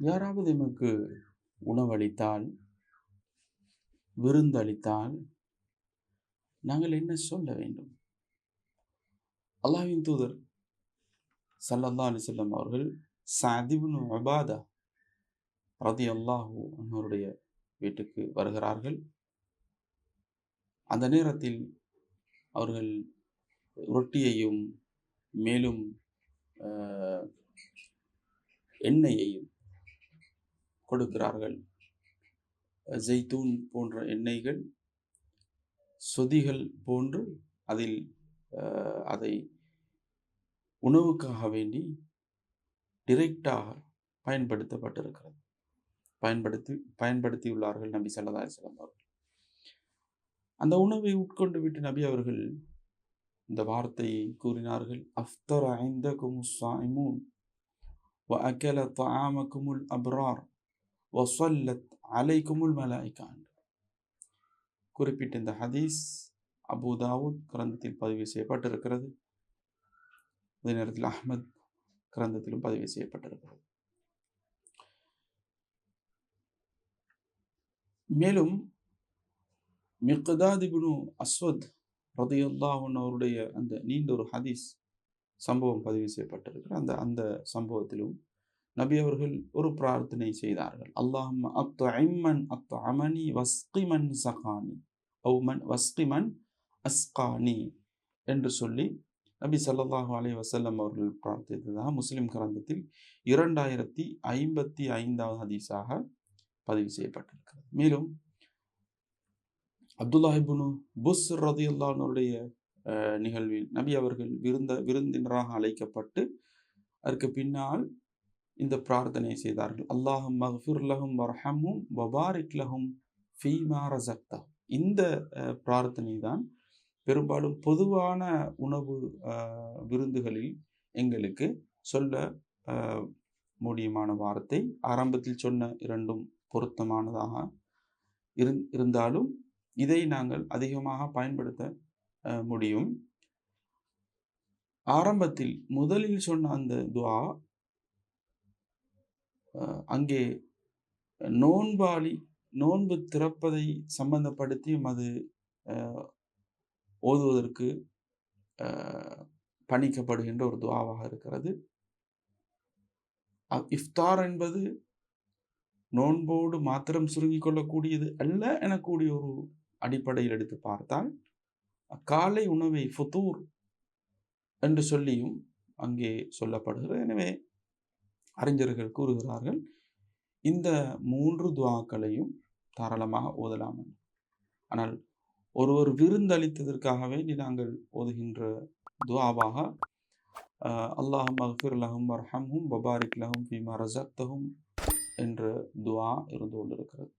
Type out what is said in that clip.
யாராவது எமக்கு உணவளித்தால், விருந்தளித்தால் நாங்கள் என்ன சொல்ல வேண்டும்? அல்லாஹ்வின் தூதர் ஸல்லல்லாஹு அலைஹி வஸல்லம் அவர்கள் சஅத் இப்னு உபாதா ரலியல்லாஹு அன்ஹுடைய வீட்டுக்கு வருகிறார்கள். அந்த நேரத்தில் அவர்கள் ரொட்டியையும் மேலும் எண்ணெயையும் கொடுக்கிறார்கள். ஜெய்தூன் போன்ற எண்ணெய்கள் சொதிகள் போன்று அதில் அதை உணவுக்காக வேண்டி டிரெக்டாக பயன்படுத்தப்பட்டிருக்கிறது. பயன்படுத்தியுள்ளார்கள் நபி ஸல்லல்லாஹு அலைஹி வஸல்லம் அவர்கள். அந்த உணவை உட்கொண்டு விட்டு நபி அவர்கள் இந்த வார்த்தையை கூறினார்கள், அஃப்தர இந்தகுமுஸ் ஸாயிமூன் வ அகல தஆமகுமுல் அப்ரார் வ ஸல்லத் அலைக்குமுல் மலாயிகா. குறிப்பிட்ட இந்த ஹதீஸ் அபூ தாவூத் கிரந்தத்தில் பதிவு செய்யப்பட்டிருக்கிறது. அதே நேரத்தில் அஹ்மத் கிரந்தத்திலும் பதிவு செய்யப்பட்டிருக்கிறது. மேலும் மிக்தாத் இப்னு அஸ்வத் ரலியல்லாஹு அன்ஹு அவருடைய அந்த நீண்ட ஒரு ஹதீஸ் சம்பவம் பதிவு செய்யப்பட்டிருக்கிற அந்த சம்பவத்திலும் நபி அவர்கள் ஒரு பிரார்த்தனை செய்தார்கள். அல்லாஹும்ம அத்இம்மன் அத்அமனி வஸ்கிமன் சகானி மன் வஸ்கிமன் அஸ்கானி என்று சொல்லி நபி ஸல்லல்லாஹு அலைஹி வஸல்லம் அவர்கள் பிரார்த்தித்ததாக முஸ்லிம் கிரந்தத்தில் 2055வது ஹதீஸாக பதிவு செய்யப்பட்டிருக்கிறது. மேலும் அப்துல்லாஹ் இப்னு புஸ்ர் ரலியல்லாஹு அன்ஹுடைய நிகழ்வில் நபி அவர்கள் விருந்தினராக அழைக்கப்பட்டு அதற்கு பின்னால் இந்த பிரார்த்தனை செய்தார்கள். அல்லாஹும்ம அக்ஃபிர் லஹும் வர்ஹம்ஹும் வபாரிக் லஹும் ஃபீமா ரஸக்தஹும். இந்த பிரார்த்தனை தான் பெரும்பாலும் பொதுவான உணவு விருந்துகளில் எங்களுக்கு சொல்ல முடியுமான வார்த்தை. ஆரம்பத்தில் சொன்ன இரண்டும் பொருத்தமானதாக இருந்தாலும் இதை நாங்கள் அதிகமாக பயன்படுத்த முடியும். ஆரம்பத்தில் முதலில் சொன்ன அந்த துஆ அங்கே நோன்பு திறப்பதை சம்பந்தப்படுத்தியும் அது ஓதுவதற்கு பணிக்கப்படுகின்ற ஒரு துஆவாக இருக்கிறது. இஃப்தார் என்பது நோன்போடு மாத்திரம் சுருங்கிக் கொள்ளக்கூடியது அல்ல எனக்கூடிய ஒரு அடிப்படையில் எடுத்து பார்த்தால் காலை உணவை ஃபுதூர் என்று சொல்லியும் அங்கே சொல்லப்படுகிறது. எனவே அறிஞர்கள் கூறுகிறார்கள், இந்த 3 துஆக்களையும் தாராளமாக ஓதலாம். ஆனால் ஒருவர் விருந்தளித்ததற்காக வேண்டி நாங்கள் ஓதுகின்ற துஆவாக அல்லாஹும்ம அக்ஃபிர் லஹும் வர்ஹம்ஹும் வபாரிக் லஹும் ஃபீமா ரஸக்தஹும் என்ற துஆ இருந்து கொண்டிருக்கிறது.